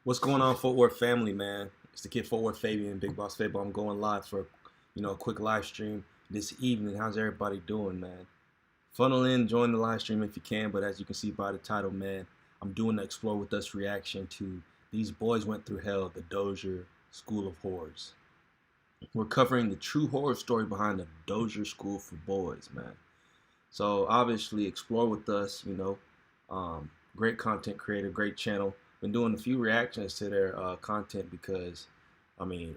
What's going on, Fort Worth family, man? It's the kid FortWorthFabian, BigBossFabo. I'm going live for, a quick live stream this evening. How's everybody doing, man? Funnel in, join the live stream if you can. But as you can see by the title, man, I'm doing the Explore With Us reaction to These Boys Went Through Hell, the Dozier School of Horrors. We're covering the true horror story behind the Dozier School for Boys, man. So obviously, explore with us. Great content creator, great channel. Been doing a few reactions to their content because, I mean,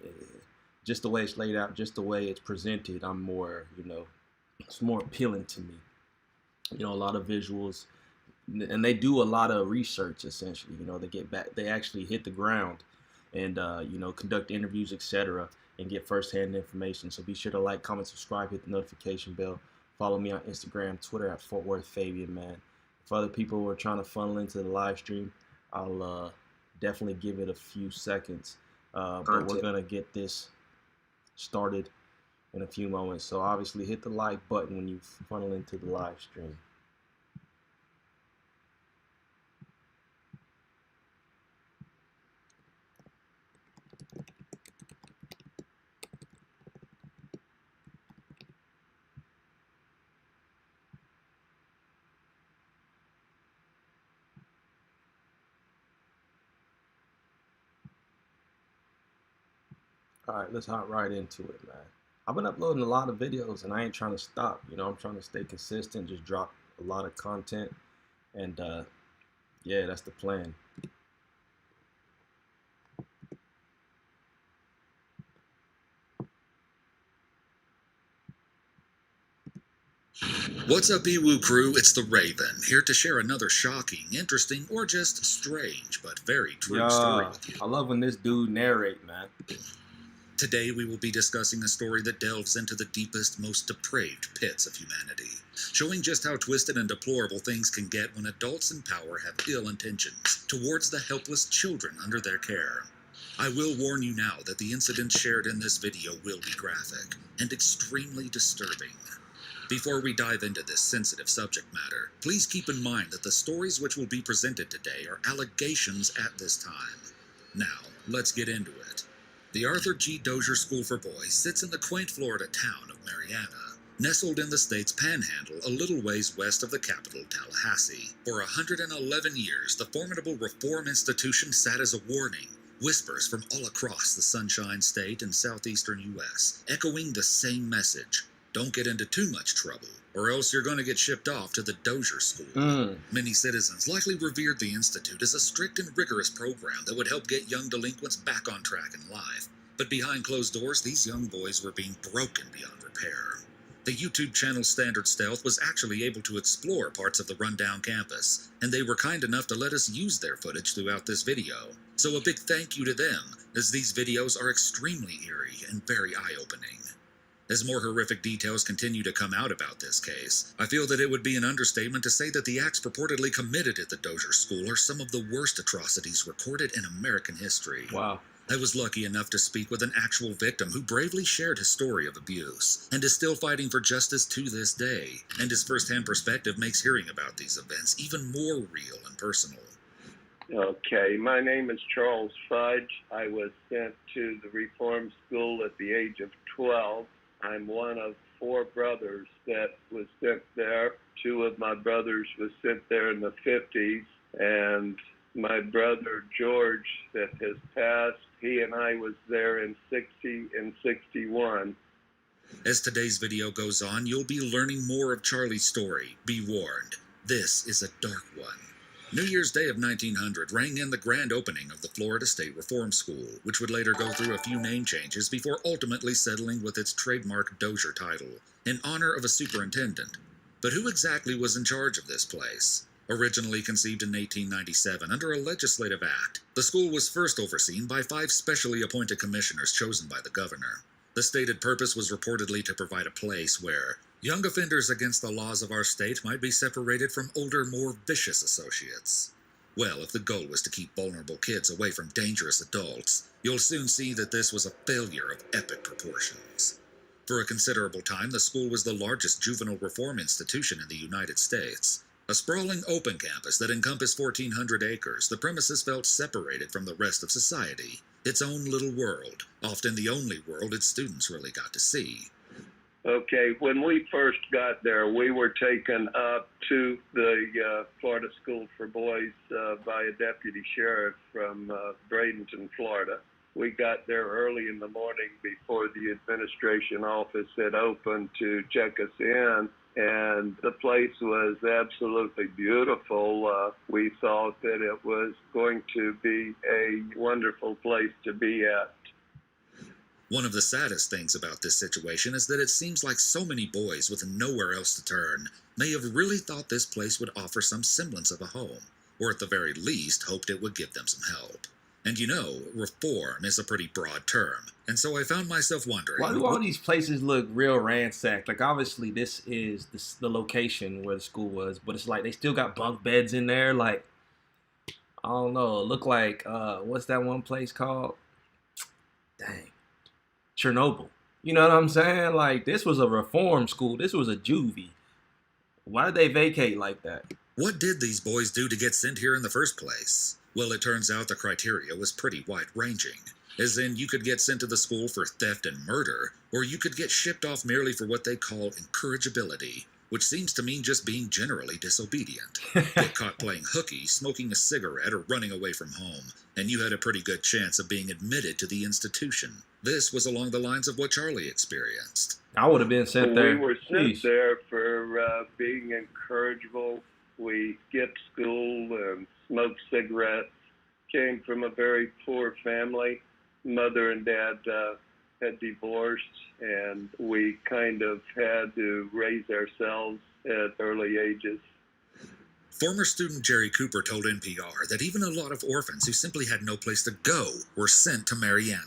just the way it's laid out, just the way it's presented, I'm more, it's more appealing to me. A lot of visuals, and they do a lot of research. Essentially, they get back, they actually hit the ground, and conduct interviews, etc., and get firsthand information. So be sure to like, comment, subscribe, hit the notification bell. Follow me on Instagram, Twitter at FortWorthFabian, man. If other people are trying to funnel into the live stream, I'll definitely give it a few seconds. But we're gonna get this started in a few moments. So obviously hit the like button when you funnel into the live stream. All right, let's hop right into it, man. I've been uploading a lot of videos and I ain't trying to stop. I'm trying to stay consistent, just drop a lot of content. And yeah, that's the plan. What's up, Ewoo crew? It's the Raven, here to share another shocking, interesting, or just strange but very true story with you. I love when this dude narrate, man. Today we will be discussing a story that delves into the deepest, most depraved pits of humanity, showing just how twisted and deplorable things can get when adults in power have ill intentions towards the helpless children under their care. I will warn you now that the incidents shared in this video will be graphic and extremely disturbing. Before we dive into this sensitive subject matter, please keep in mind that the stories which will be presented today are allegations at this time. Now, let's get into it. The Arthur G. Dozier School for Boys sits in the quaint Florida town of Marianna, nestled in the state's panhandle a little ways west of the capital, Tallahassee. For 111 years, the formidable reform institution sat as a warning, whispers from all across the Sunshine State and southeastern U.S., echoing the same message. Don't get into too much trouble, or else you're going to get shipped off to the Dozier School. Many citizens likely revered the institute as a strict and rigorous program that would help get young delinquents back on track in life. But behind closed doors, these young boys were being broken beyond repair. The YouTube channel Standard Stealth was actually able to explore parts of the rundown campus, and they were kind enough to let us use their footage throughout this video. So a big thank you to them, as these videos are extremely eerie and very eye-opening. As more horrific details continue to come out about this case, I feel that it would be an understatement to say that the acts purportedly committed at the Dozier School are some of the worst atrocities recorded in American history. Wow. I was lucky enough to speak with an actual victim who bravely shared his story of abuse, and is still fighting for justice to this day, and his first-hand perspective makes hearing about these events even more real and personal. Okay, my name is Charles Fudge. I was sent to the reform school at the age of 12. I'm one of 4 brothers that was sent there. 2 of my brothers was sent there in the 50s, and my brother George that has passed, he and I was there in 60 and 61. As today's video goes on, you'll be learning more of Charlie's story. Be warned, this is a dark one. New Year's Day of 1900 rang in the grand opening of the Florida State Reform School, which would later go through a few name changes before ultimately settling with its trademark Dozier title, in honor of a superintendent. But who exactly was in charge of this place? Originally conceived in 1897 under a legislative act, the school was first overseen by 5 specially appointed commissioners chosen by the governor. The stated purpose was reportedly to provide a place where young offenders against the laws of our state might be separated from older, more vicious associates. Well, if the goal was to keep vulnerable kids away from dangerous adults, you'll soon see that this was a failure of epic proportions. For a considerable time, the school was the largest juvenile reform institution in the United States. A sprawling open campus that encompassed 1,400 acres, the premises felt separated from the rest of society, its own little world, often the only world its students really got to see. Okay, when we first got there, we were taken up to the Florida School for Boys by a deputy sheriff from Bradenton, Florida. We got there early in the morning before the administration office had opened to check us in, and the place was absolutely beautiful. We thought that it was going to be a wonderful place to be at. One of the saddest things about this situation is that it seems like so many boys with nowhere else to turn may have really thought this place would offer some semblance of a home, or at the very least hoped it would give them some help. And you know, reform is a pretty broad term, and so I found myself wondering... Why do all these places look real ransacked? Like, obviously, this is the location where the school was, but it's like they still got bunk beds in there. Like, I don't know, it looked like, what's that one place called? Dang. Chernobyl. You know what I'm saying? Like, this was a reform school. This was a juvie. Why did they vacate like that? What did these boys do to get sent here in the first place? Well, it turns out the criteria was pretty wide-ranging. As in, you could get sent to the school for theft and murder, or you could get shipped off merely for what they call incorrigibility, which seems to mean just being generally disobedient. Get caught playing hooky, smoking a cigarette, or running away from home, and you had a pretty good chance of being admitted to the institution. This was along the lines of what Charlie experienced. I would have been sent there. We were sent there for being incorrigible. We skipped school and smoked cigarettes. Came from a very poor family. Mother and dad had divorced, and we kind of had to raise ourselves at early ages. Former student Jerry Cooper told NPR that even a lot of orphans who simply had no place to go were sent to Mariana.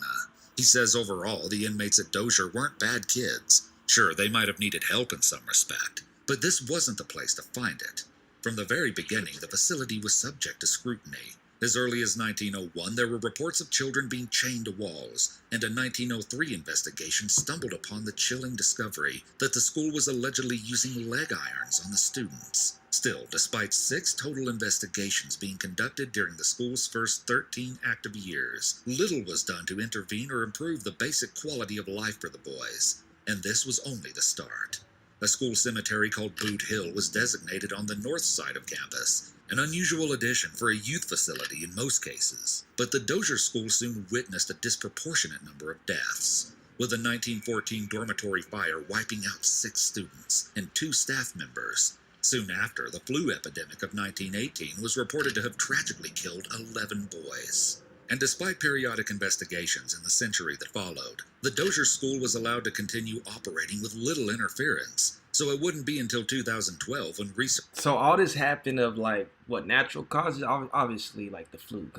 He says overall, the inmates at Dozier weren't bad kids. Sure, they might have needed help in some respect, but this wasn't the place to find it. From the very beginning, the facility was subject to scrutiny. As early as 1901, there were reports of children being chained to walls, and a 1903 investigation stumbled upon the chilling discovery that the school was allegedly using leg irons on the students. Still, despite 6 total investigations being conducted during the school's first 13 active years, little was done to intervene or improve the basic quality of life for the boys, and this was only the start. A school cemetery called Boot Hill was designated on the north side of campus, an unusual addition for a youth facility in most cases. But the Dozier School soon witnessed a disproportionate number of deaths, with a 1914 dormitory fire wiping out 6 students and 2 staff members. Soon after, the flu epidemic of 1918 was reported to have tragically killed 11 boys. And despite periodic investigations in the century that followed, the Dozier School was allowed to continue operating with little interference. So it wouldn't be until 2012 when research... So all this happened of, like, what, natural causes? Obviously, like the flu,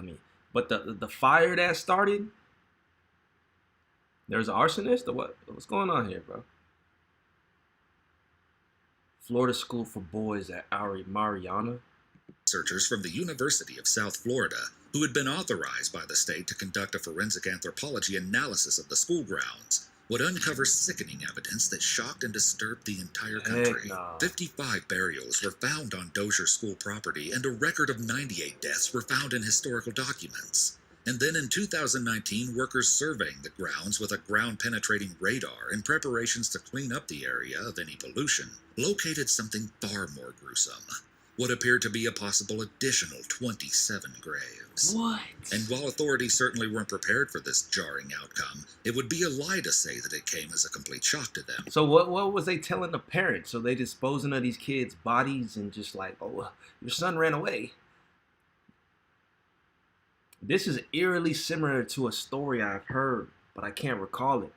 but the fire that started, there's an arsonist or what? What's going on here, bro? Florida School for Boys at Mariana. Researchers from the University of South Florida, who had been authorized by the state to conduct a forensic anthropology analysis of the school grounds, would uncover sickening evidence that shocked and disturbed the entire country. 55 burials were found on Dozier School property, and a record of 98 deaths were found in historical documents. And then in 2019, workers surveying the grounds with a ground-penetrating radar in preparations to clean up the area of any pollution located something far more gruesome. What appeared to be a possible additional 27 graves. What? And while authorities certainly weren't prepared for this jarring outcome, it would be a lie to say that it came as a complete shock to them. So what was they telling the parents? So they disposing of these kids' bodies and just like, oh, your son ran away. This is eerily similar to a story I've heard, but I can't recall it.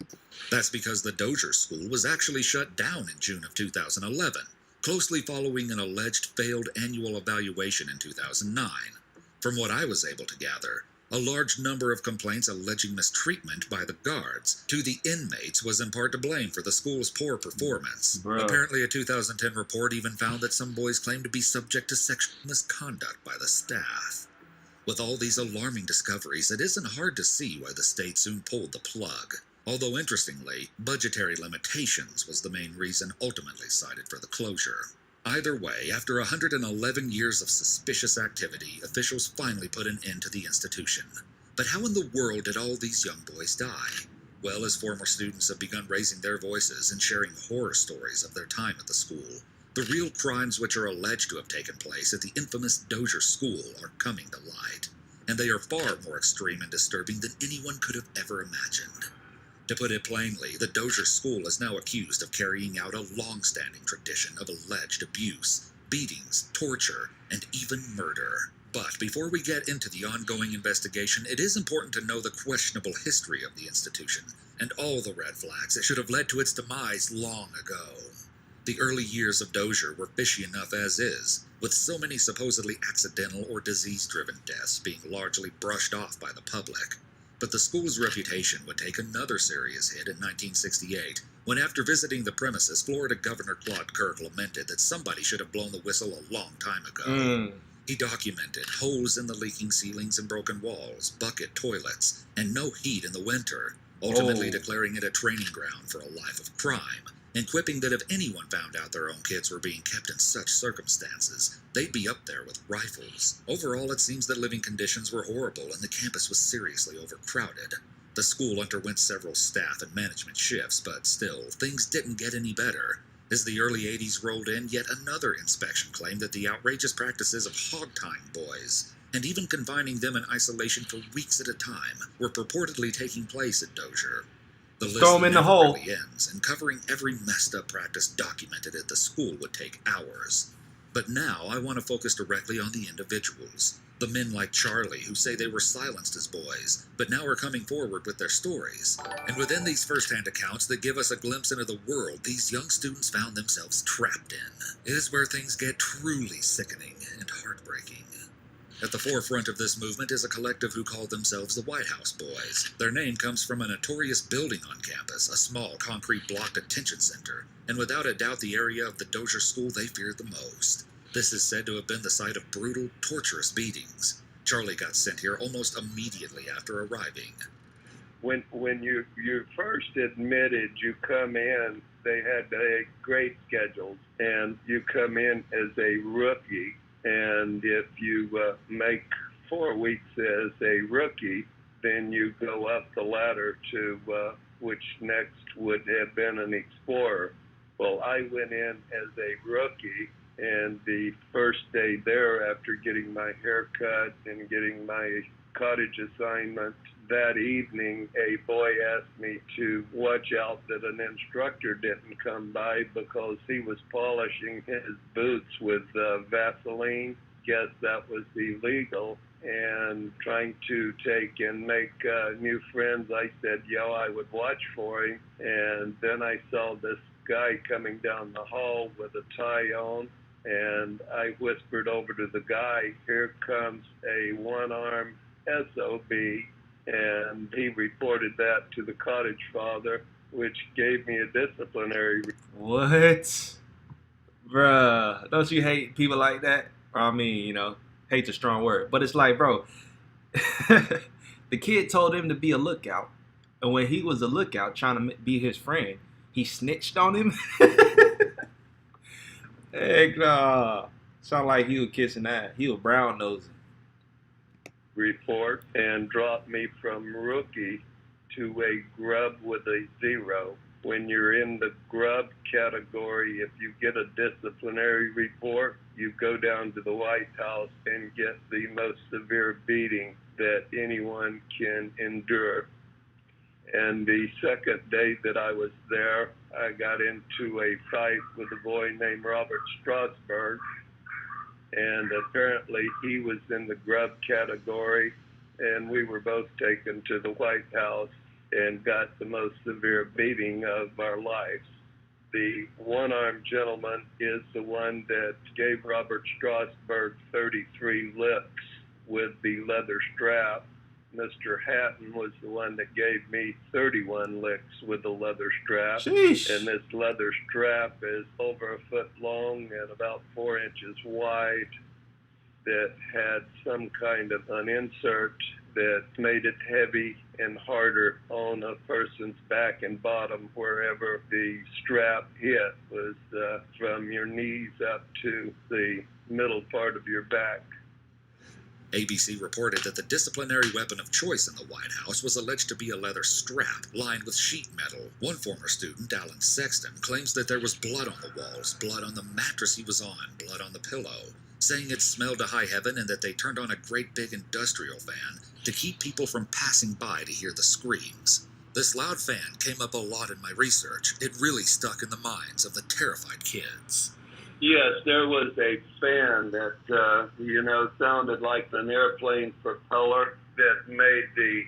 That's because the Dozier School was actually shut down in June of 2011. Closely following an alleged failed annual evaluation in 2009. From what I was able to gather, a large number of complaints alleging mistreatment by the guards to the inmates was in part to blame for the school's poor performance. Bro. Apparently, a 2010 report even found that some boys claimed to be subject to sexual misconduct by the staff. With all these alarming discoveries, it isn't hard to see why the state soon pulled the plug. Although, interestingly, budgetary limitations was the main reason ultimately cited for the closure. Either way, after 111 years of suspicious activity, officials finally put an end to the institution. But how in the world did all these young boys die? Well, as former students have begun raising their voices and sharing horror stories of their time at the school, the real crimes which are alleged to have taken place at the infamous Dozier School are coming to light, and they are far more extreme and disturbing than anyone could have ever imagined. To put it plainly, the Dozier School is now accused of carrying out a long-standing tradition of alleged abuse, beatings, torture, and even murder. But before we get into the ongoing investigation, it is important to know the questionable history of the institution and all the red flags that should have led to its demise long ago. The early years of Dozier were fishy enough as is, with so many supposedly accidental or disease-driven deaths being largely brushed off by the public. But the school's reputation would take another serious hit in 1968, when after visiting the premises, Florida Governor Claude Kirk lamented that somebody should have blown the whistle a long time ago. He documented holes in the leaking ceilings and broken walls, bucket toilets, and no heat in the winter, ultimately declaring it a training ground for a life of crime, and quipping that if anyone found out their own kids were being kept in such circumstances, they'd be up there with rifles. Overall, it seems that living conditions were horrible and the campus was seriously overcrowded. The school underwent several staff and management shifts, but still, things didn't get any better. As the early 80s rolled in, yet another inspection claimed that the outrageous practices of hog-tying boys, and even confining them in isolation for weeks at a time, were purportedly taking place at Dozier. The list Throw 'em in the hole. really ends, and covering every messed up practice documented at the school would take hours. But now I want to focus directly on the individuals. The men like Charlie, who say they were silenced as boys, but now are coming forward with their stories. And within these first-hand accounts that give us a glimpse into the world these young students found themselves trapped in, is where things get truly sickening and heartbreaking. At the forefront of this movement is a collective who call themselves the White House Boys. Their name comes from a notorious building on campus, a small concrete block detention center, and without a doubt the area of the Dozier School they feared the most. This is said to have been the site of brutal, torturous beatings. Charlie got sent here almost immediately after arriving. When you first admitted, you come in, they had grade schedules, and you come in as a rookie. And if you make 4 weeks as a rookie, then you go up the ladder to which next would have been an explorer. Well, I went in as a rookie, and the first day there, after getting my hair cut and getting my cottage assignment, that evening a boy asked me to watch out that an instructor didn't come by because he was polishing his boots with Vaseline. Guess that was illegal. And trying to take and make new friends, I said, I would watch for him. And then I saw this guy coming down the hall with a tie on, and I whispered over to the guy, "Here comes a one-armed SOB." And he reported that to the cottage father, which gave me a disciplinary. What? Bruh, don't you hate people like that? I mean, hate's a strong word. But it's like, bro, the kid told him to be a lookout. And when he was a lookout trying to be his friend, he snitched on him. Heck nah. Sound like he was kissing ass. He was brown nosing. Report and dropped me from rookie to a grub with a 0. When you're in the grub category, if you get a disciplinary report, you go down to the White House and get the most severe beating that anyone can endure. And the second day that I was there, I got into a fight with a boy named Robert Strasberg. And apparently he was in the grub category, and we were both taken to the White House and got the most severe beating of our lives. The one-armed gentleman is the one that gave Robert Strasberg 33 licks with the leather strap. Mr. Hatton was the one that gave me 31 licks with the leather strap. Sheesh. And this leather strap is over 1 foot long and about 4 inches wide, that had some kind of an insert that made it heavy and harder on a person's back and bottom wherever the strap hit was from your knees up to the middle part of your back. ABC reported that the disciplinary weapon of choice in the White House was alleged to be a leather strap lined with sheet metal. One former student, Alan Sexton, claims that there was blood on the walls, blood on the mattress he was on, blood on the pillow, saying it smelled to high heaven and that they turned on a great big industrial fan to keep people from passing by to hear the screams. This loud fan came up a lot in my research. It really stuck in the minds of the terrified kids. Yes, there was a fan that, sounded like an airplane propeller that made the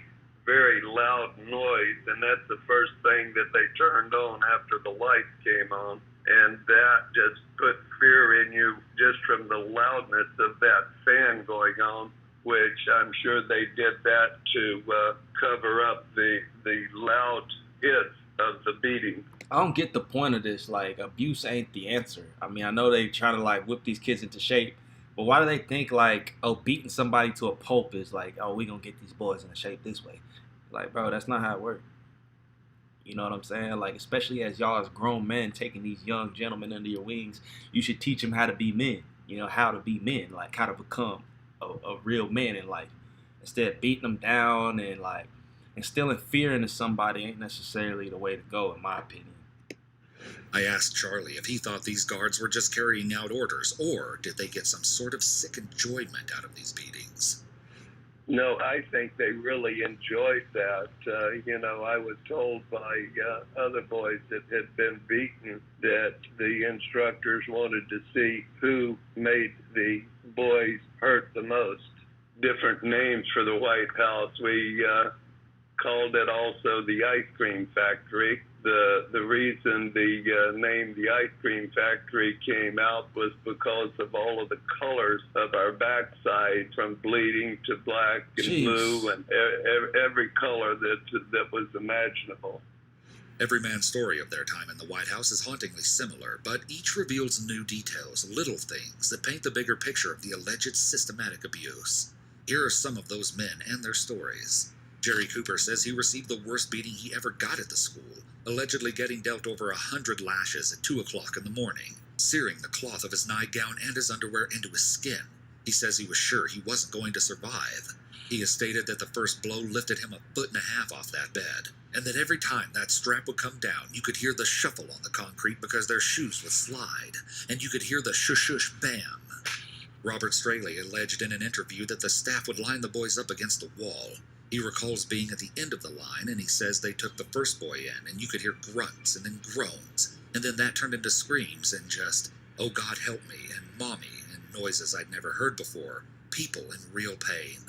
very loud noise, and that's the first thing that they turned on after the lights came on. And that just put fear in you just from the loudness of that fan going on, which I'm sure they did that to cover up the loud hits of the beating. I don't get the point of this. Like, abuse ain't the answer. I mean, I know they try to like whip these kids into shape, but why do they think like, oh, beating somebody to a pulp is like, oh, we gonna get these boys into shape this way? Like, bro, that's not how it works. You know what I'm saying? Like, especially as y'all as grown men taking these young gentlemen under your wings, you should teach them how to be men. You know, how to be men, like how to become a real man in life. Instead of beating them down and like instilling fear into somebody ain't necessarily the way to go, in my opinion. I asked Charlie if he thought these guards were just carrying out orders, or did they get some sort of sick enjoyment out of these beatings? No, I think they really enjoyed that. I was told by other boys that had been beaten that the instructors wanted to see who made the boys hurt the most. Different names for the White House. We called it also the ice cream factory. The reason the name the ice cream factory came out was because of all of the colors of our backside, from bleeding to black and blue and every color that was imaginable. Every man's story of their time in the White House is hauntingly similar, but each reveals new details, little things that paint the bigger picture of the alleged systematic abuse. Here are some of those men and their stories. Jerry Cooper says he received the worst beating he ever got at the school, allegedly getting dealt over 100 lashes at 2 o'clock in the morning, searing the cloth of his nightgown and his underwear into his skin. He says he was sure he wasn't going to survive. He has stated that the first blow lifted him 1.5 feet off that bed, and that every time that strap would come down, you could hear the shuffle on the concrete because their shoes would slide, and you could hear the shush-shush bam. Robert Straley alleged in an interview that the staff would line the boys up against the wall. He recalls being at the end of the line, and he says they took the first boy in, and you could hear grunts and then groans, and then that turned into screams and just, oh God help me, and mommy, and noises I'd never heard before, people in real pain.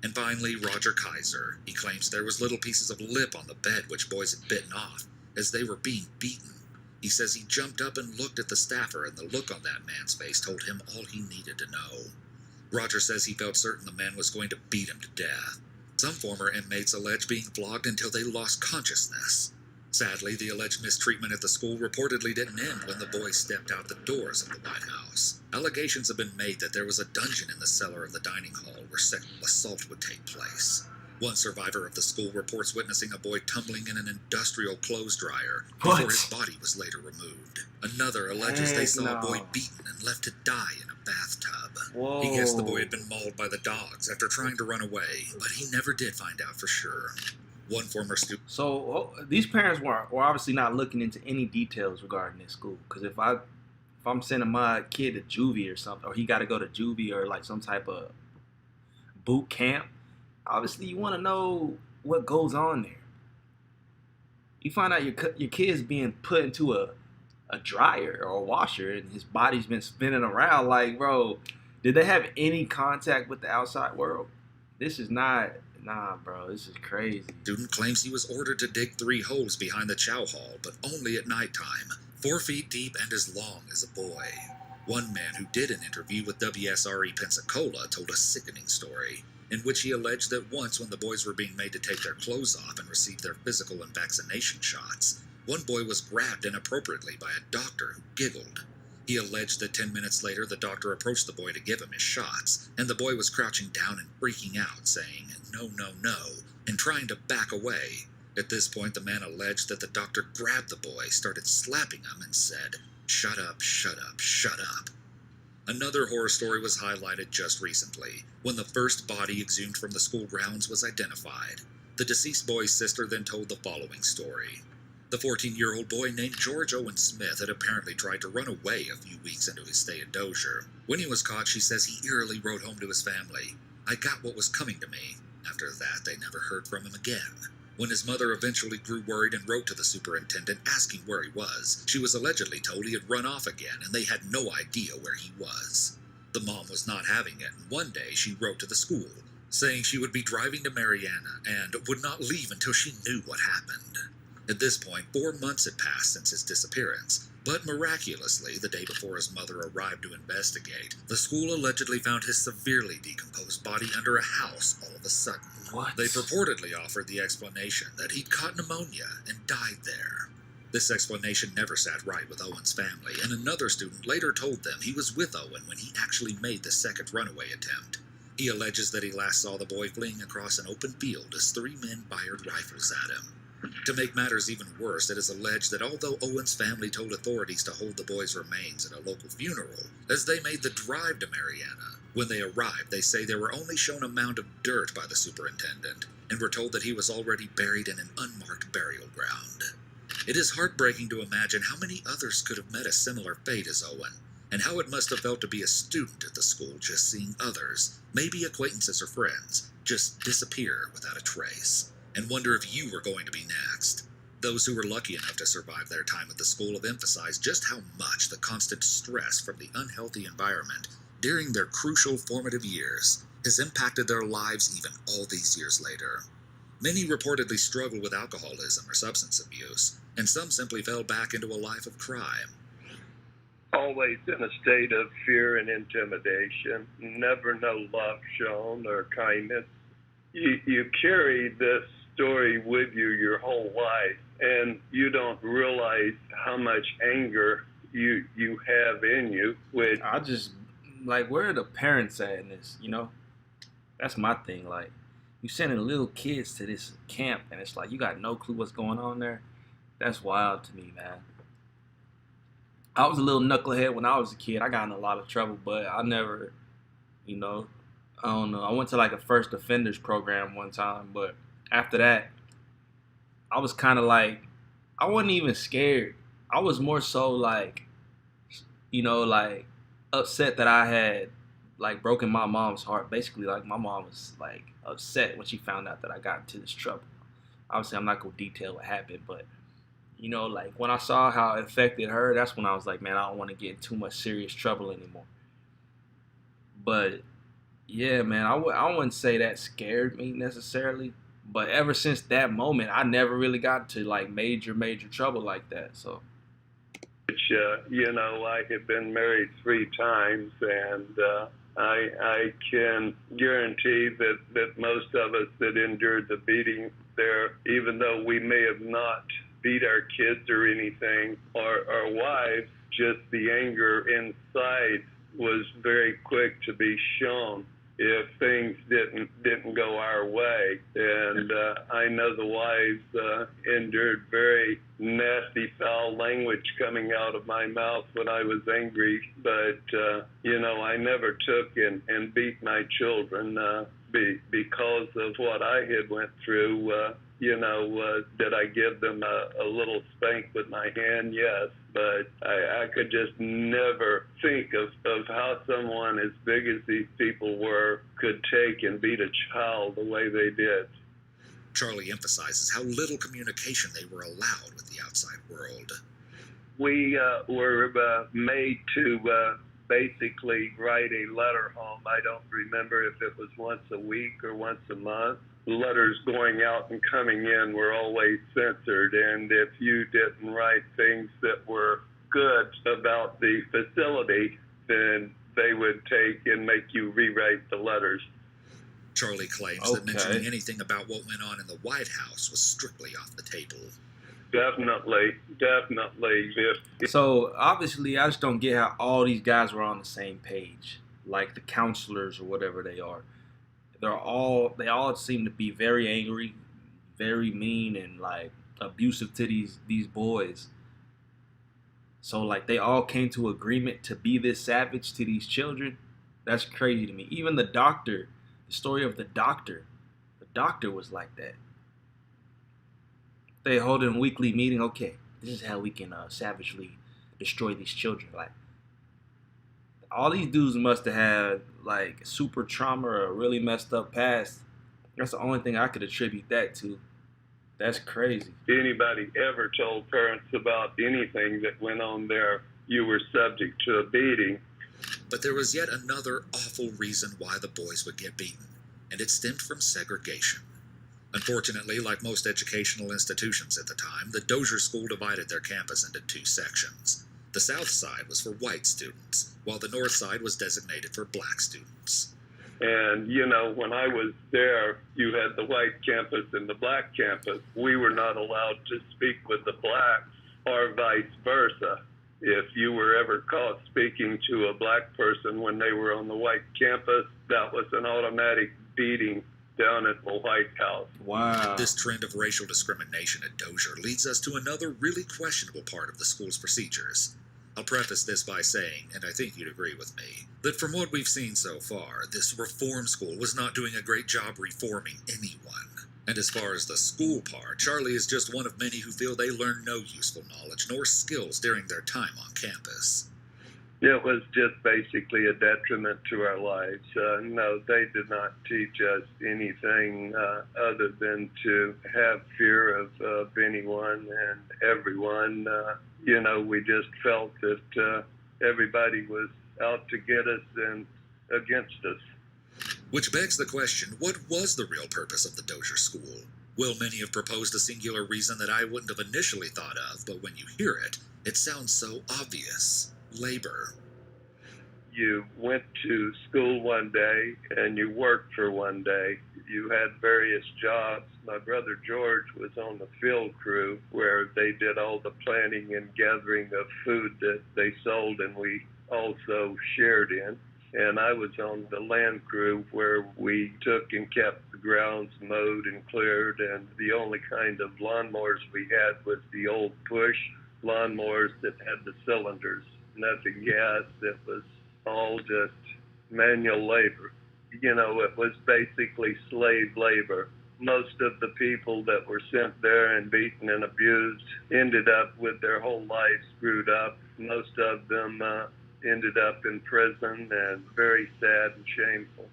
And finally, Roger Kaiser. He claims there was little pieces of lip on the bed which boys had bitten off as they were being beaten. He says he jumped up and looked at the staffer, and the look on that man's face told him all he needed to know. Roger says he felt certain the man was going to beat him to death. Some former inmates allege being flogged until they lost consciousness. Sadly, the alleged mistreatment at the school reportedly didn't end when the boys stepped out the doors of the White House. Allegations have been made that there was a dungeon in the cellar of the dining hall where sexual assault would take place. One survivor of the school reports witnessing a boy tumbling in an industrial clothes dryer before his body was later removed. Another alleges they saw a boy beaten and left to die in a bathtub. Whoa. He guessed the boy had been mauled by the dogs after trying to run away, but he never did find out for sure. One former student. So these parents were obviously not looking into any details regarding this school. Because if I'm sending my kid to juvie or something, or he got to go to juvie or like some type of boot camp, obviously you want to know what goes on there. You find out your kid's being put into a dryer or a washer and his body's been spinning around. Like, bro, did they have any contact with the outside world? This is not... Nah, bro, this is crazy. Student claims he was ordered to dig 3 holes behind the chow hall, but only at nighttime, 4 feet deep and as long as a boy. One man who did an interview with WSRE Pensacola told a sickening story, in which he alleged that once when the boys were being made to take their clothes off and receive their physical and vaccination shots, one boy was grabbed inappropriately by a doctor who giggled. He alleged that 10 minutes later the doctor approached the boy to give him his shots, and the boy was crouching down and freaking out, saying, "No, no, no, and trying to back away. At this point, the man alleged that the doctor grabbed the boy, started slapping him, and said, "Shut up, shut up, shut up." Another horror story was highlighted just recently, when the first body exhumed from the school grounds was identified. The deceased boy's sister then told the following story. The 14-year-old boy named George Owen Smith had apparently tried to run away a few weeks into his stay at Dozier. When he was caught, she says he eerily wrote home to his family, "I got what was coming to me." After that, they never heard from him again. When his mother eventually grew worried and wrote to the superintendent asking where he was, she was allegedly told he had run off again and they had no idea where he was. The mom was not having it, and one day she wrote to the school, saying she would be driving to Mariana and would not leave until she knew what happened. At this point, 4 months had passed since his disappearance, but miraculously, the day before his mother arrived to investigate, the school allegedly found his severely decomposed body under a house all of a sudden. What? They purportedly offered the explanation that he'd caught pneumonia and died there. This explanation never sat right with Owen's family, and another student later told them he was with Owen when he actually made the second runaway attempt. He alleges that he last saw the boy fleeing across an open field as 3 men fired rifles at him. To make matters even worse, it is alleged that although Owen's family told authorities to hold the boy's remains at a local funeral, as they made the drive to Mariana, when they arrived, they say they were only shown a mound of dirt by the superintendent, and were told that he was already buried in an unmarked burial ground. It is heartbreaking to imagine how many others could have met a similar fate as Owen, and how it must have felt to be a student at the school just seeing others, maybe acquaintances or friends, just disappear without a trace, and wonder if you were going to be next. Those who were lucky enough to survive their time at the school have emphasized just how much the constant stress from the unhealthy environment during their crucial formative years has impacted their lives even all these years later. Many reportedly struggle with alcoholism or substance abuse, and some simply fell back into a life of crime. Always in a state of fear and intimidation, never no love shown or kindness. You carry this story with you your whole life, and you don't realize how much anger you have in you, which I just, like, where are the parents at in this, you know? That's my thing. Like, you sending little kids to this camp, and it's like you got no clue what's going on there. That's wild to me, man. I was a little knucklehead when I was a kid. I got in a lot of trouble, but I never, you know, I don't know. I went to like a first offenders program one time, but after that, I was kind of like, I wasn't even scared. I was more so like, you know, like upset that I had like broken my mom's heart. Basically, like my mom was like upset when she found out that I got into this trouble. Obviously, I'm not gonna detail what happened, but you know, like when I saw how it affected her, that's when I was like, man, I don't want to get in too much serious trouble anymore. But yeah, man, I wouldn't say that scared me necessarily. But ever since that moment, I never really got to like major trouble like that. So, you know, I have been married 3 times, and I can guarantee that most of us that endured the beating there, even though we may have not beat our kids or anything, our wives, just the anger inside was very quick to be shown if things didn't go our way. And I know the wives endured very nasty, foul language coming out of my mouth when I was angry. But, you know, I never took and beat my children because of what I had went through. You know, did I give them a little spank with my hand? Yes. But I could just never think of how someone as big as these people were could take and beat a child the way they did. Charlie emphasizes how little communication they were allowed with the outside world. We were made to basically write a letter home. I don't remember if it was once a week or once a month. Letters going out and coming in were always censored, and if you didn't write things that were good about the facility, then they would take and make you rewrite the letters. Charlie claims that mentioning anything about what went on in the White House was strictly off the table. Definitely. So obviously, I just don't get how all these guys were on the same page, like the counselors or whatever they are. they all seem to be very angry, very mean, and like abusive to these boys. So like they all came to agreement to be this savage to these children. That's crazy to me. Even the doctor, the story of the doctor was like that. They hold a weekly meeting. Okay, this is how we can savagely destroy these children. Like all these dudes must have had like super trauma or a really messed up past. That's the only thing I could attribute that to. That's crazy. Anybody ever told parents about anything that went on there, you were subject to a beating. But there was yet another awful reason why the boys would get beaten, and it stemmed from segregation. Unfortunately, like most educational institutions at the time, the Dozier School divided their campus into two sections. The south side was for white students, while the north side was designated for black students. And, you know, when I was there, you had the white campus and the black campus. We were not allowed to speak with the blacks or vice versa. If you were ever caught speaking to a black person when they were on the white campus, that was an automatic beating down at the White House. Wow. This trend of racial discrimination at Dozier leads us to another really questionable part of the school's procedures. I'll preface this by saying, and I think you'd agree with me, that from what we've seen so far, this reform school was not doing a great job reforming anyone. And as far as the school part, Charlie is just one of many who feel they learned no useful knowledge nor skills during their time on campus. It was just basically a detriment to our lives. No, they did not teach us anything other than to have fear of anyone and everyone. You know, we just felt that everybody was out to get us and against us. Which begs the question, what was the real purpose of the Dozier School? Well, many have proposed a singular reason that I wouldn't have initially thought of, but when you hear it, it sounds so obvious. Labor. You went to school one day and you worked for one day. You had various jobs. My brother George was on the field crew where they did all the planning and gathering of food that they sold and we also shared in. And I was on the land crew where we took and kept the grounds mowed and cleared, and the only kind of lawnmowers we had was the old push lawnmowers that had the cylinders, nothing gas. It was all just manual labor. You know, it was basically slave labor. Most of the people that were sent there and beaten and abused ended up with their whole lives screwed up. Most of them ended up in prison, and very sad and shameful.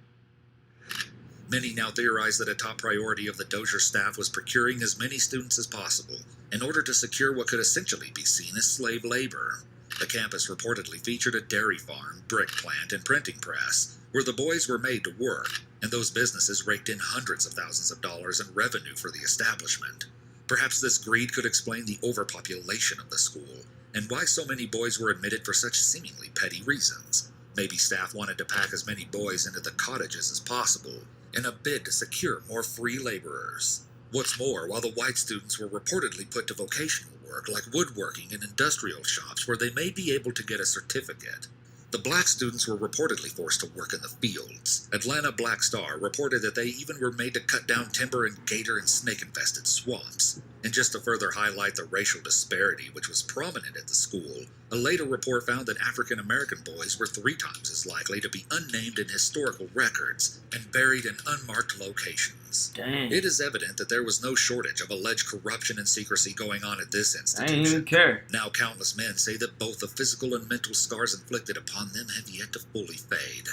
Many now theorize that a top priority of the Dozier staff was procuring as many students as possible in order to secure what could essentially be seen as slave labor. The campus reportedly featured a dairy farm, brick plant, and printing press, where the boys were made to work, and those businesses raked in hundreds of thousands of dollars in revenue for the establishment. Perhaps this greed could explain the overpopulation of the school, and why so many boys were admitted for such seemingly petty reasons. Maybe staff wanted to pack as many boys into the cottages as possible, in a bid to secure more free laborers. What's more, while the white students were reportedly put to vocational work like woodworking and industrial shops where they may be able to get a certificate, the black students were reportedly forced to work in the fields. Atlanta Black Star reported that they even were made to cut down timber in gator and snake-infested swamps. And just to further highlight the racial disparity which was prominent at the school, a later report found that African American boys were 3 times as likely to be unnamed in historical records and buried in unmarked locations. Dang. It is evident that there was no shortage of alleged corruption and secrecy going on at this I institution. ain't even care. Now countless men say that both the physical and mental scars inflicted upon them have yet to fully fade.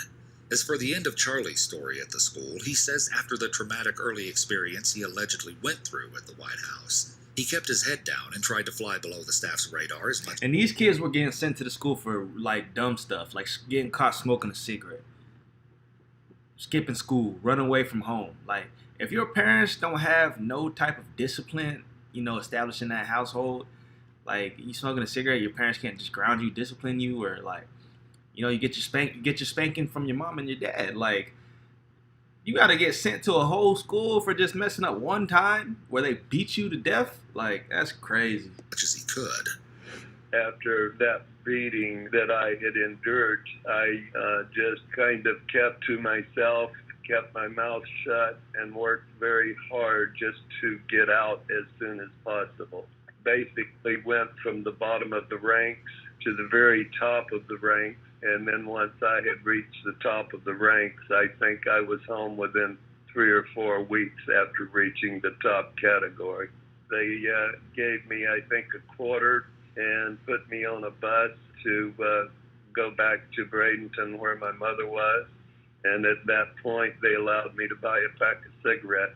As for the end of Charlie's story at the school, he says after the traumatic early experience he allegedly went through at the White House, he kept his head down and tried to fly below the staff's radar as much. And these kids were getting sent to the school for like dumb stuff, like getting caught smoking a cigarette, skipping school, running away from home. Like if your parents don't have no type of discipline, you know, established in that household, like you smoking a cigarette, your parents can't just ground you, discipline you, or like, you know, you get your spanking from your mom and your dad. Like, you got to get sent to a whole school for just messing up one time where they beat you to death? Like, that's crazy. Much as he could. After that beating that I had endured, I just kind of kept to myself, kept my mouth shut and worked very hard just to get out as soon as possible. Basically went from the bottom of the ranks to the very top of the ranks, and then once I had reached the top of the ranks, I think I was home within 3 or 4 weeks after reaching the top category. They gave me, I think, a quarter and put me on a bus to go back to Bradenton where my mother was, and at that point they allowed me to buy a pack of cigarettes.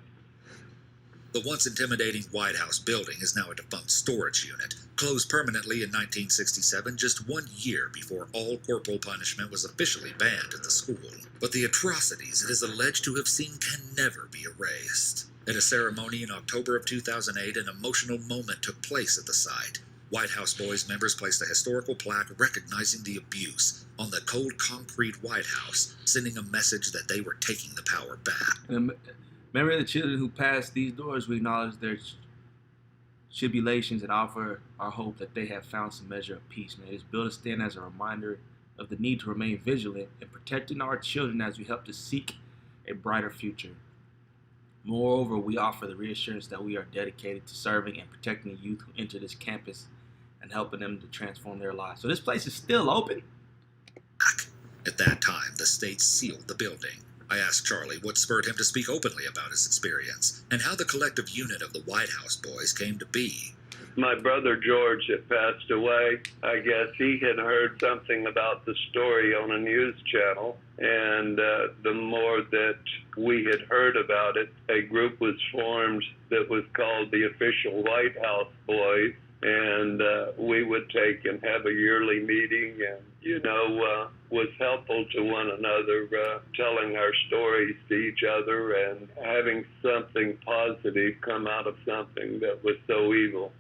The once intimidating White House building is now a defunct storage unit, closed permanently in 1967, just 1 year before all corporal punishment was officially banned at the school. But the atrocities it is alleged to have seen can never be erased. At a ceremony in October of 2008, an emotional moment took place at the site. White House Boys members placed a historical plaque recognizing the abuse on the cold concrete White House, sending a message that they were taking the power back. Remember the children who passed these doors, we acknowledge their tribulations and offer our hope that they have found some measure of peace. May this building stand as a reminder of the need to remain vigilant in protecting our children as we help to seek a brighter future. Moreover, we offer the reassurance that we are dedicated to serving and protecting the youth who enter this campus and helping them to transform their lives. So this place is still open? At that time, the state sealed the building. I asked Charlie what spurred him to speak openly about his experience and how the collective unit of the White House Boys came to be. My brother George had passed away. I guess he had heard something about the story on a news channel, and the more that we had heard about it, a group was formed that was called the Official White House Boys, and we would take and have a yearly meeting and, was helpful to one another, telling our stories to each other and having something positive come out of something that was so evil.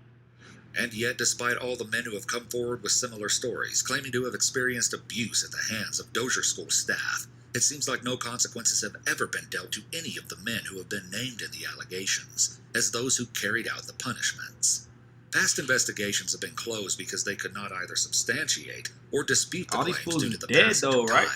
And yet, despite all the men who have come forward with similar stories, claiming to have experienced abuse at the hands of Dozier School staff, it seems like no consequences have ever been dealt to any of the men who have been named in the allegations as those who carried out the punishments. Past investigations have been closed because they could not either substantiate or dispute the claims due to the passage of time,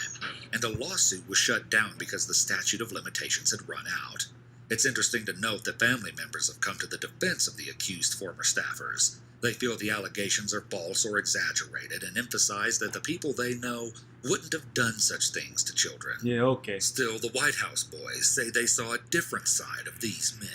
and a lawsuit was shut down because the statute of limitations had run out. It's interesting to note that family members have come to the defense of the accused former staffers. They feel the allegations are false or exaggerated and emphasize that the people they know wouldn't have done such things to children. Yeah, okay. Still, the White House Boys say they saw a different side of these men.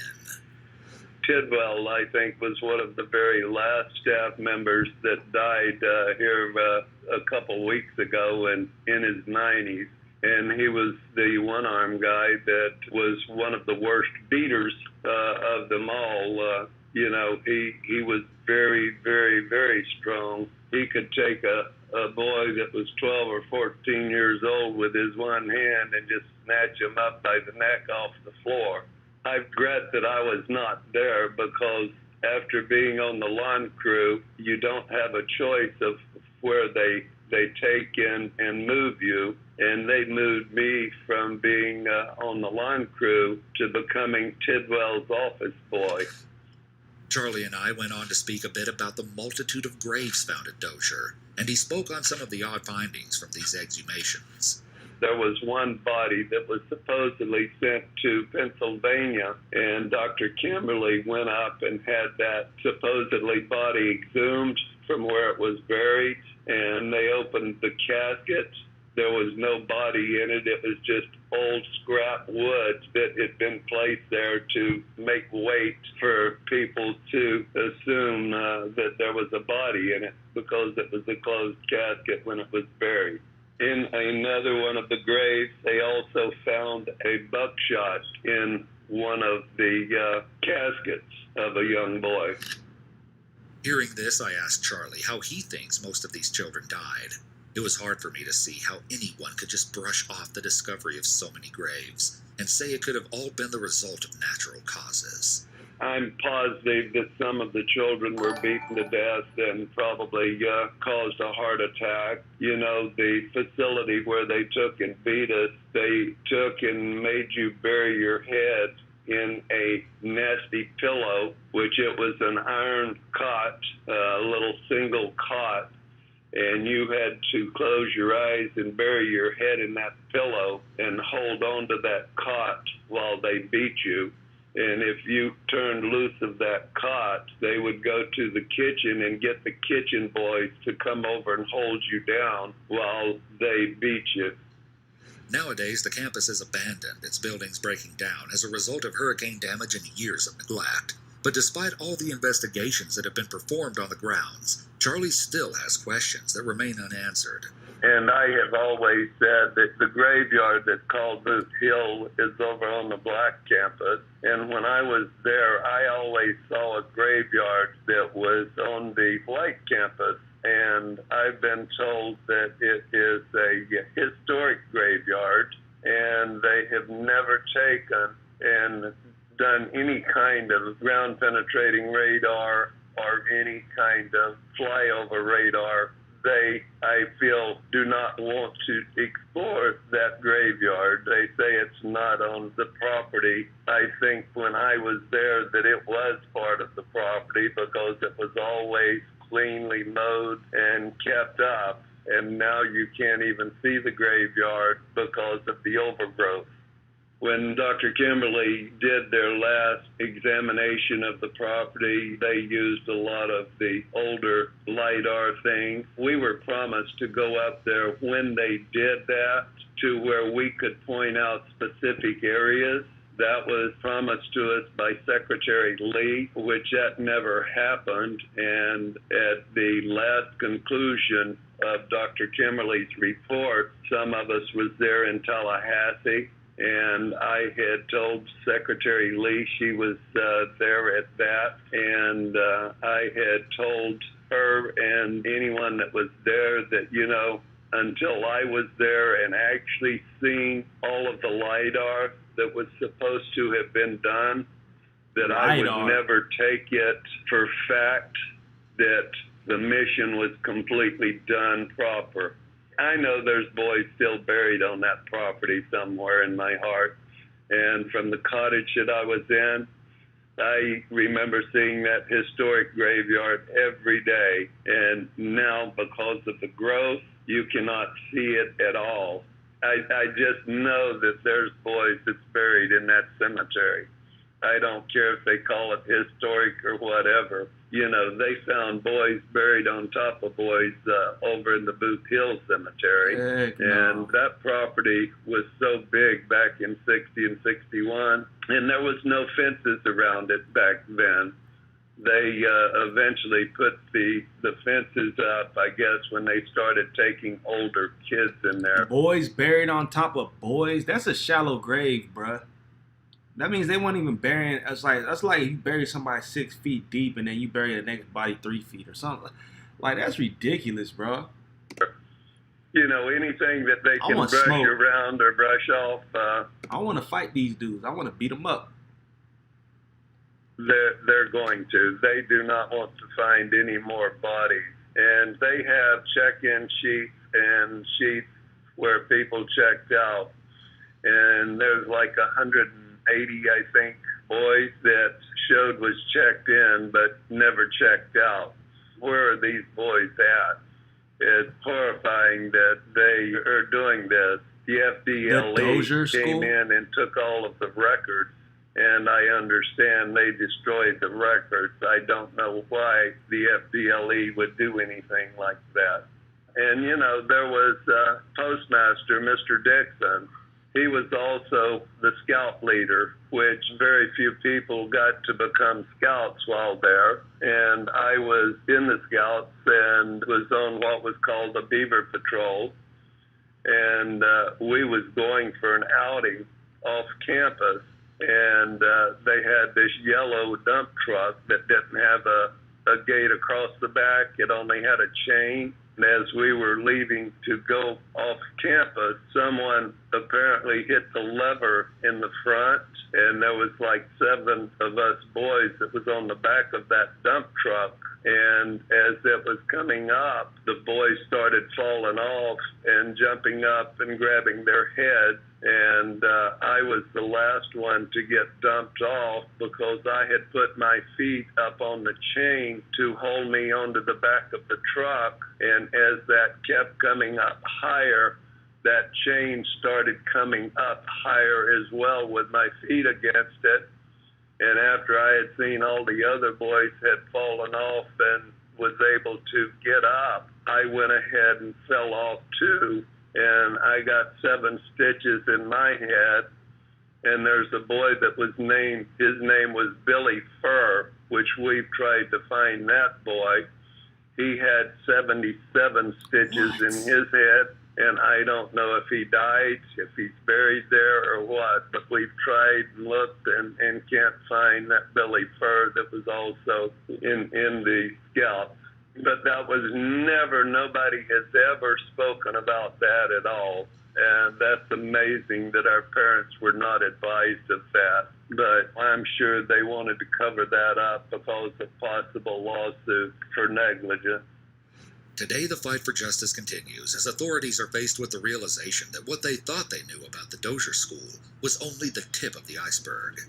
Tidwell, I think, was one of the very last staff members that died here a couple weeks ago and in his 90s. And he was the one-armed guy that was one of the worst beaters of them all. He was very, very, very strong. He could take a boy that was 12 or 14 years old with his one hand and just snatch him up by the neck off the floor. I regret that I was not there because after being on the lawn crew, you don't have a choice of where they take in and move you. And they moved me from being on the lawn crew to becoming Tidwell's office boy. Charlie and I went on to speak a bit about the multitude of graves found at Dozier, and he spoke on some of the odd findings from these exhumations. There was one body that was supposedly sent to Pennsylvania, and Dr. Kimberly went up and had that supposedly body exhumed from where it was buried, and they opened the casket. There was no body in it. It was just old scrap wood that had been placed there to make weight for people to assume that there was a body in it because it was a closed casket when it was buried. In another one of the graves, they also found a buckshot in one of the caskets of a young boy. Hearing this, I asked Charlie how he thinks most of these children died. It was hard for me to see how anyone could just brush off the discovery of so many graves and say it could have all been the result of natural causes. I'm positive that some of the children were beaten to death and probably caused a heart attack. The facility where they took and beat us, they took and made you bury your head in a nasty pillow, which it was an iron cot, a little single cot. and you had to close your eyes and bury your head in that pillow and hold on to that cot while they beat you. And if you turned loose of that cot, they would go to the kitchen and get the kitchen boys to come over and hold you down while they beat you. Nowadays, the campus is abandoned, its buildings breaking down as a result of hurricane damage and years of neglect. But despite all the investigations that have been performed on the grounds, Charlie still has questions that remain unanswered. And I have always said that the graveyard that's called Booth Hill is over on the black campus. And when I was there, I always saw a graveyard that was on the white campus. And I've been told that it is a historic graveyard, and they have never taken and done any kind of ground penetrating radar or any kind of flyover radar. They, I feel, do not want to explore that graveyard. They say it's not on the property. I think when I was there that it was part of the property because it was always cleanly mowed and kept up. And now you can't even see the graveyard because of the overgrowth. When Dr. Kimberly did their last examination of the property, they used a lot of the older LiDAR things. We were promised to go up there when they did that to where we could point out specific areas. That was promised to us by Secretary Lee, which that never happened. And at the last conclusion of Dr. Kimberly's report, some of us was there in Tallahassee. And I had told Secretary Lee she was there at that, and I had told her and anyone that was there that, you know, until I was there and actually seen all of the LiDAR that was supposed to have been done, that I would never take it for fact that the mission was completely done proper. I know there's boys still buried on that property somewhere in my heart. And from the cottage that I was in, I remember seeing that historic graveyard every day. And now, because of the growth, you cannot see it at all. I just know that there's boys that's buried in that cemetery. I don't care if they call it historic or whatever. You know, they found boys buried on top of boys over in the Booth Hill Cemetery. Heck no. And that property was so big back in 60 and 61, and there was no fences around it back then. They eventually put the fences up, I guess, when they started taking older kids in there. Boys buried on top of boys? That's a shallow grave, bruh. That means they weren't even burying. That's like you bury somebody 6 feet deep and then you bury the next body 3 feet or something. Like, that's ridiculous, bro. You know, anything that they can brush around or brush off. I want to fight these dudes. I want to beat them up. They're going to. They do not want to find any more bodies. And they have check-in sheets and sheets where people checked out. And there's like 180, I think, boys that showed was checked in but never checked out. Where are these boys at? It's horrifying that they are doing this. The FDLE came in and took all of the records, and I understand they destroyed the records. I don't know why the FDLE would do anything like that. And, you know, there was Postmaster, Mr. Dixon. He was also the scout leader, which very few people got to become scouts while there. And I was in the scouts and was on what was called the Beaver Patrol. And we was going for an outing off campus. And they had this yellow dump truck that didn't have a gate across the back. It only had a chain. And as we were leaving to go off campus, someone apparently hit the lever in the front, and there was like 7 of us boys that was on the back of that dump truck, And as it was coming up, the boys started falling off and jumping up and grabbing their heads. And I was the last one to get dumped off because I had put my feet up on the chain to hold me onto the back of the truck. And as that kept coming up higher, that chain started coming up higher as well with my feet against it. And after I had seen all the other boys had fallen off and was able to get up, I went ahead and fell off too. And I got 7 stitches in my head. And there's a boy that was named, his name was Billy Furr, which we've tried to find that boy. He had 77 stitches in his head. And I don't know if he died, if he's buried there or what, but we've tried and looked and can't find that Billy Furr that was also in the scalp. But that was never, nobody has ever spoken about that at all. And that's amazing that our parents were not advised of that. But I'm sure they wanted to cover that up because of possible lawsuits for negligence. Today, the fight for justice continues as authorities are faced with the realization that what they thought they knew about the Dozier School was only the tip of the iceberg.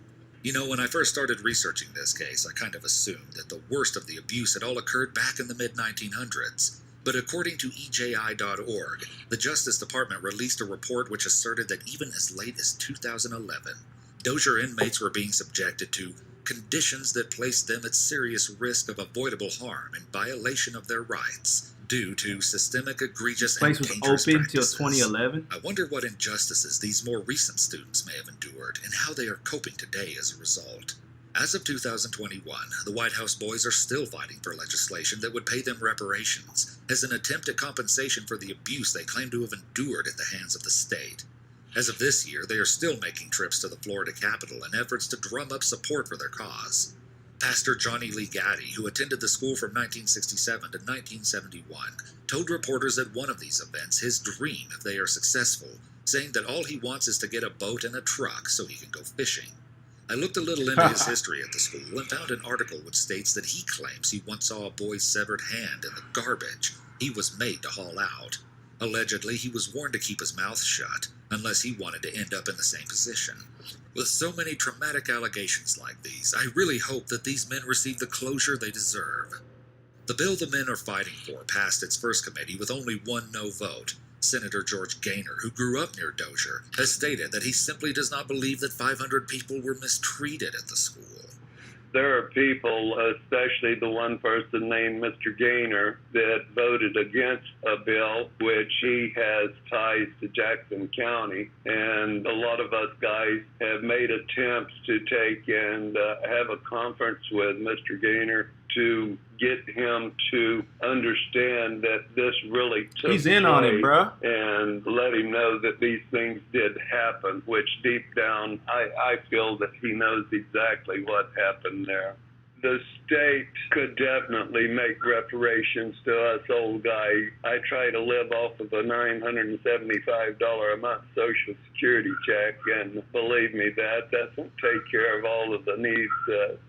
You know, when I first started researching this case, I kind of assumed that the worst of the abuse had all occurred back in the mid-1900s. But according to EJI.org, the Justice Department released a report which asserted that even as late as 2011, Dozier inmates were being subjected to conditions that placed them at serious risk of avoidable harm and violation of their rights due to systemic, egregious, and Place was dangerous open practices. till 2011. I wonder what injustices these more recent students may have endured and how they are coping today as a result. As of 2021, the White House boys are still fighting for legislation that would pay them reparations as an attempt at compensation for the abuse they claim to have endured at the hands of the state. As of this year, they are still making trips to the Florida Capitol in efforts to drum up support for their cause. Pastor Johnny Lee Gaddy, who attended the school from 1967 to 1971, told reporters at one of these events his dream if they are successful, saying that all he wants is to get a boat and a truck so he can go fishing. I looked a little into his history at the school and found an article which states that he claims he once saw a boy's severed hand in the garbage he was made to haul out. Allegedly, he was warned to keep his mouth shut unless he wanted to end up in the same position. With so many traumatic allegations like these, I really hope that these men receive the closure they deserve. The bill the men are fighting for passed its first committee with only one no vote. Senator George Gaynor, who grew up near Dozier, has stated that he simply does not believe that 500 people were mistreated at the school. There are people, especially the one person named Mr. Gaynor, that voted against a bill which he has ties to Jackson County. And a lot of us guys have made attempts to take and have a conference with Mr. Gaynor to get him to understand that this really took He's in on it, bruh. and let him know that these things did happen, which deep down I feel that he knows exactly what happened there. The state could definitely make reparations to us old guys. I try to live off of a $975 a month Social Security check, and believe me, that doesn't take care of all of the needs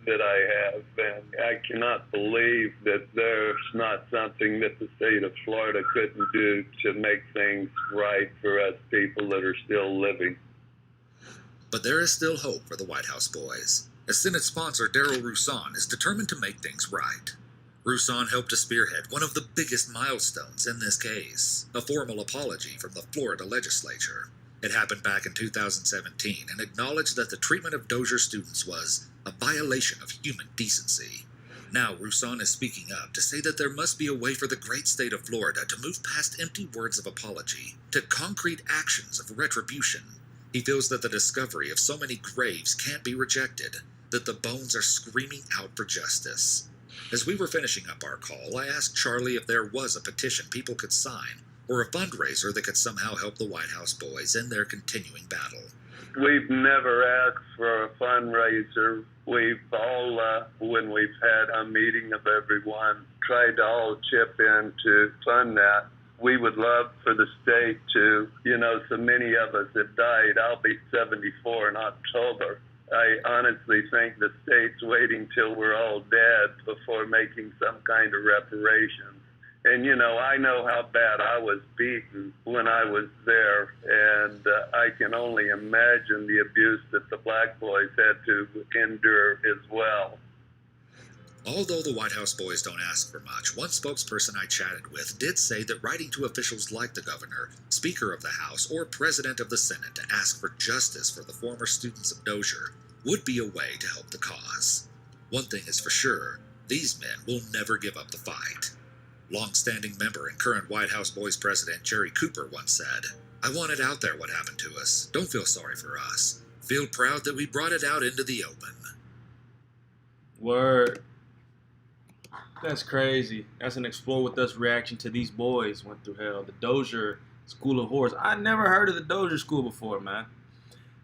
that I have. And I cannot believe that there's not something that the state of Florida couldn't do to make things right for us people that are still living. But there is still hope for the White House boys, as Senate sponsor Darrell Roussan is determined to make things right. Roussan helped to spearhead one of the biggest milestones in this case, a formal apology from the Florida legislature. It happened back in 2017 and acknowledged that the treatment of Dozier students was a violation of human decency. Now Roussan is speaking up to say that there must be a way for the great state of Florida to move past empty words of apology to concrete actions of retribution. He feels that the discovery of so many graves can't be rejected, that the bones are screaming out for justice. As we were finishing up our call, I asked Charlie if there was a petition people could sign, or a fundraiser that could somehow help the White House boys in their continuing battle. We've never asked for a fundraiser. We've all, when we've had a meeting of everyone, tried to all chip in to fund that. We would love for the state to, so many of us have died. I'll be 74 in October. I honestly think the state's waiting till we're all dead before making some kind of reparations. And, you know, I know how bad I was beaten when I was there, and I can only imagine the abuse that the black boys had to endure as well. Although the White House boys don't ask for much, one spokesperson I chatted with did say that writing to officials like the governor, Speaker of the House, or President of the Senate to ask for justice for the former students of Dozier would be a way to help the cause. One thing is for sure, these men will never give up the fight. Long-standing member and current White House Boys President Jerry Cooper once said, "I want it out there what happened to us. Don't feel sorry for us. Feel proud that we brought it out into the open." Word. That's crazy. That's an Explore With Us reaction to these boys went through hell. The Dozier School of Horrors. I never heard of the Dozier School before, man.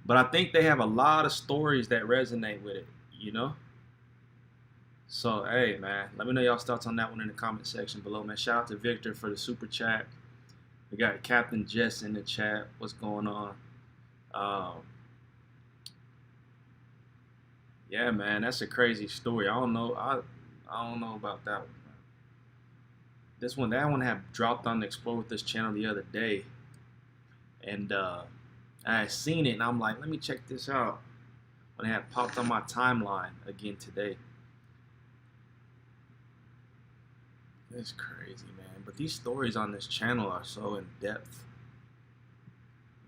But I think they have a lot of stories that resonate with it, you know? So, hey, man, let me know y'all's thoughts on that one in the comment section below, man. Shout out to Victor for the super chat. We got Captain Jess in the chat. What's going on? Yeah, man, that's a crazy story. I don't know. I don't know about that one. That one had dropped on the Explore With This channel the other day, and I had seen it, and I'm like, let me check this out. When it had popped on my timeline again today. It's crazy, man. But these stories on this channel are so in depth.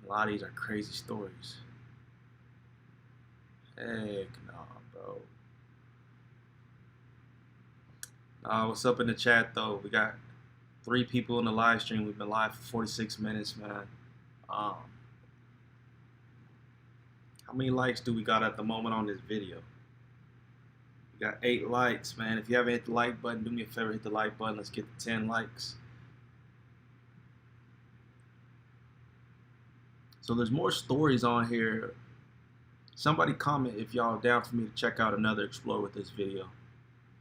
A lot of these are crazy stories. Heck nah, bro. What's up in the chat though? We got 3 people in the live stream. We've been live for 46 minutes, man. How many likes do we got at the moment on this video? We got 8 likes, man. If you haven't hit the like button, do me a favor, hit the like button. Let's get to 10 likes. So there's more stories on here. Somebody comment if y'all down for me to check out another Explore With This video.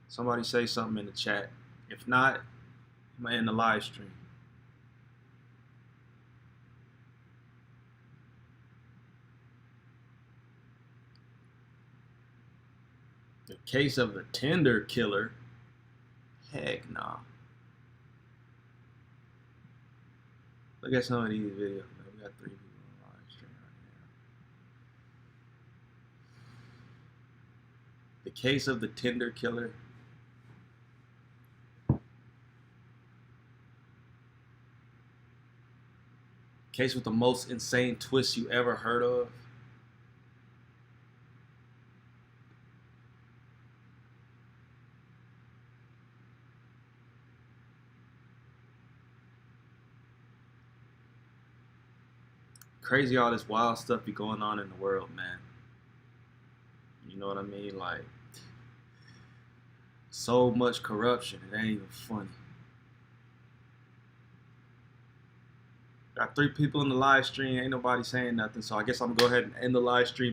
Somebody say something in the chat. If not, I'm gonna end the live stream. The case of the Tinder killer. Heck nah. Look at some of these videos, man. We got 3 people on the live stream right now. The case of the Tinder killer. Case with the most insane twist you ever heard of. Crazy all this wild stuff be going on in the world, man. You know what I mean? Like, so much corruption, it ain't even funny. Got 3 people in the live stream, ain't nobody saying nothing, so I guess I'm gonna go ahead and end the live stream.